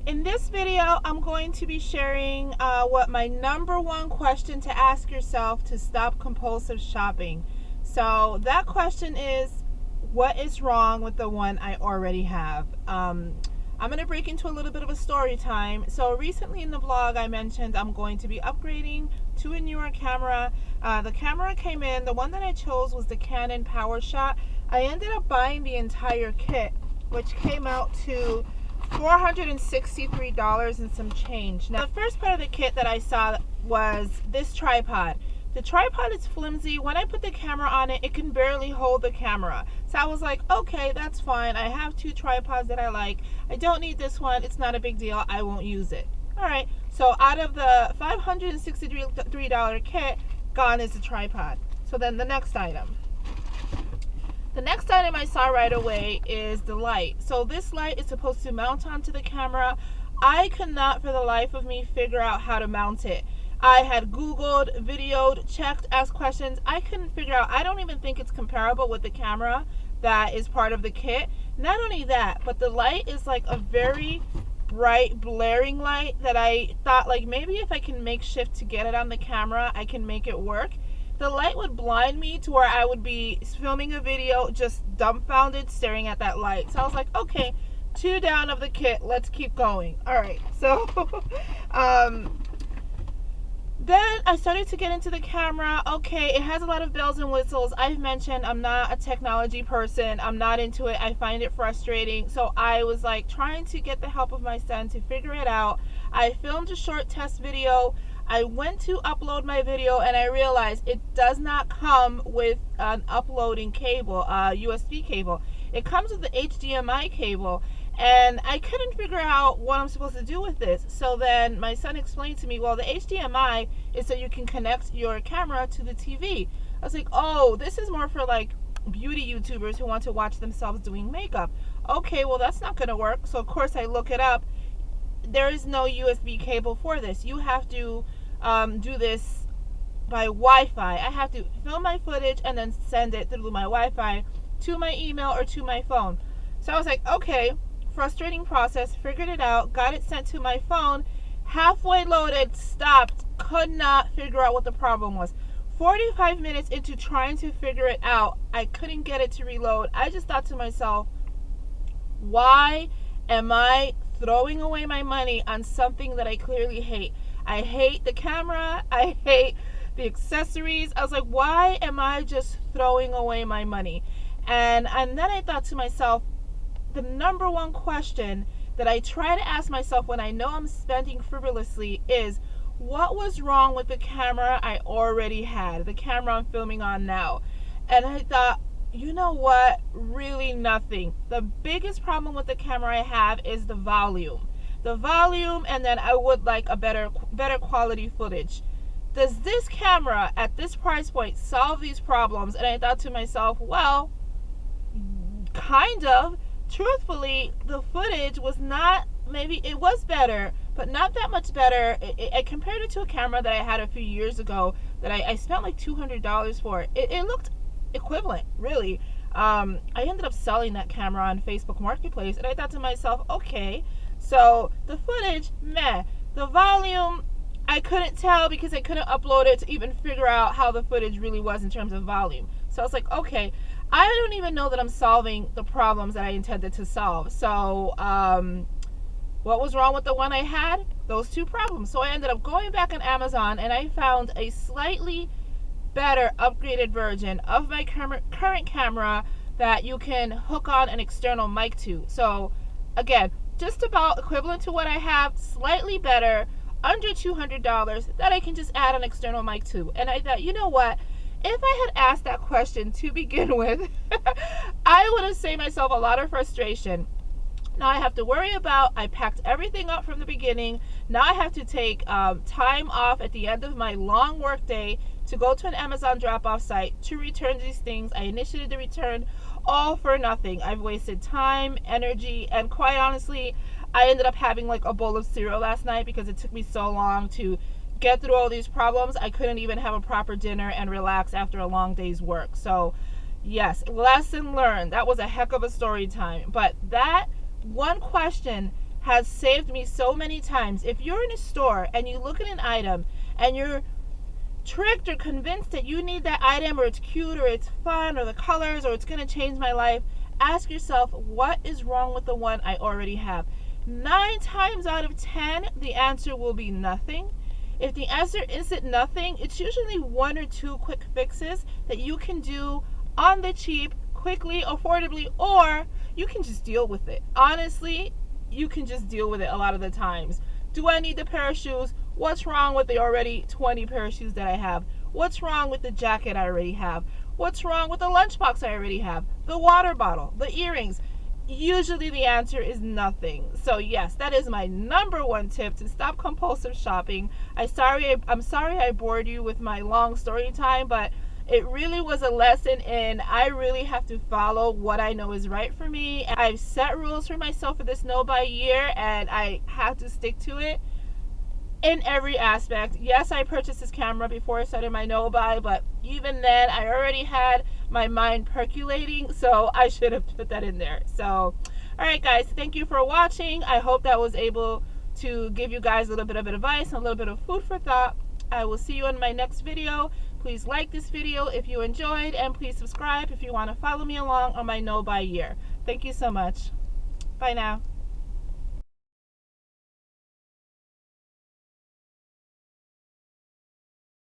In this video, I'm going to be sharing what my number one question to ask yourself to stop compulsive shopping. So that question is, what is wrong with the one I already have? I'm going to break into a little bit of a story time. So recently in the vlog, I mentioned I'm going to be upgrading to a newer camera. The camera came in. The one that I chose was the Canon PowerShot. I ended up buying the entire kit, which came out to $463 and some change. Now, the first part of the kit that I saw was this tripod. The tripod is flimsy. When I put the camera on it, it can barely hold the camera. So I was like, okay, that's fine. I have two tripods that I like. I don't need this one. It's not a big deal. I won't use it. All right. So out of the $563 kit, gone is the tripod. So then the next item. The next item I saw right away is the light. So this light is supposed to mount onto the camera. I could not for the life of me figure out how to mount it. I had Googled, videoed, checked, asked questions. I couldn't figure out. I don't even think it's comparable with the camera that is part of the kit. Not only that, but the light is like a very bright, blaring light that I thought, like, maybe if I can make shift to get it on the camera, I can make it work. The light would blind me to where I would be filming a video just dumbfounded staring at that light. So I was like, okay, 2 down of the kit. Let's keep going. All right. So then I started to get into the camera. Okay, it has a lot of bells and whistles. I've mentioned I'm not a technology person. I'm not into it. I find it frustrating. So I was like trying to get the help of my son to figure it out. I filmed a short test video. I went to upload my video and I realized it does not come with an uploading cable, USB cable. It comes with the HDMI cable, and I couldn't figure out what I'm supposed to do with this. So then my son explained to me, well, the HDMI is so you can connect your camera to the TV. I was like, oh, this is more for like beauty YouTubers who want to watch themselves doing makeup. Okay, well, that's not going to work. So of course I look it up. There is no USB cable for this. You have to do this by Wi-Fi. I have to film my footage and then send it through my Wi-Fi to my email or to my phone. So I was like, okay, frustrating process, figured it out, got it sent to my phone, halfway loaded, stopped, could not figure out what the problem was. 45 minutes into trying to figure it out, I couldn't get it to reload. I just thought to myself, why am I throwing away my money on something that I clearly hate? I hate the camera. I hate the accessories. I was like, why am I just throwing away my money? And then I thought to myself, the number one question that I try to ask myself when I know I'm spending frivolously is, what was wrong with the camera I already had, the camera I'm filming on now? And I thought, you know what? Really nothing. The biggest problem with the camera I have is the volume. The volume, and then I would like a better quality footage. Does this camera at this price point solve these problems? And I thought to myself, well, kind of. Truthfully, the footage was not, maybe it was better, but not that much better. I compared it to a camera that I had a few years ago that I spent like $200 for. It looked equivalent, really. I ended up selling that camera on Facebook Marketplace, and I thought to myself, okay, so the footage, meh. The volume, I couldn't tell because I couldn't upload it to even figure out how the footage really was in terms of volume. So I was like, okay, I don't even know that I'm solving the problems that I intended to solve. So what was wrong with the one I had? Those two problems. So I ended up going back on Amazon and I found a slightly better upgraded version of my current camera that you can hook on an external mic to. So again, just about equivalent to what I have, slightly better, under $200 that I can just add an external mic to. And I thought, you know what? If I had asked that question to begin with, I would have saved myself a lot of frustration. Now I have to worry about, I packed everything up from the beginning. Now I have to take time off at the end of my long work day to go to an Amazon drop-off site to return these things. I initiated the return, all for nothing. I've wasted time, energy, and quite honestly, I ended up having like a bowl of cereal last night because it took me so long to get through all these problems. I couldn't even have a proper dinner and relax after a long day's work. So yes, lesson learned. That was a heck of a story time. But that one question has saved me so many times. If you're in a store and you look at an item and you're tricked or convinced that you need that item, or it's cute, or it's fun, or the colors, or it's going to change my life, ask yourself, what is wrong with the one I already have? 9 times out of 10, the answer will be nothing. If the answer isn't nothing, it's usually 1 or 2 quick fixes that you can do on the cheap, quickly, affordably, or you can just deal with it. Honestly, you can just deal with it a lot of the times. Do I need the pair of shoes? What's wrong with the already 20 pair of shoes that I have? What's wrong with the jacket I already have? What's wrong with the lunchbox I already have? The water bottle, the earrings? Usually the answer is nothing. So yes, that is my number 1 tip to stop compulsive shopping. I'm sorry I bored you with my long story time, but it really was a lesson in I really have to follow what I know is right for me. I've set rules for myself for this no buy year, and I have to stick to it in every aspect. Yes, I purchased this camera before I started my no buy, but even then I already had my mind percolating, so I should have put that in there. So alright guys, thank you for watching. I hope that was able to give you guys a little bit of advice and a little bit of food for thought. I will see you in my next video. Please like this video if you enjoyed, and please subscribe if you want to follow me along on my no buy year. Thank you so much. Bye now.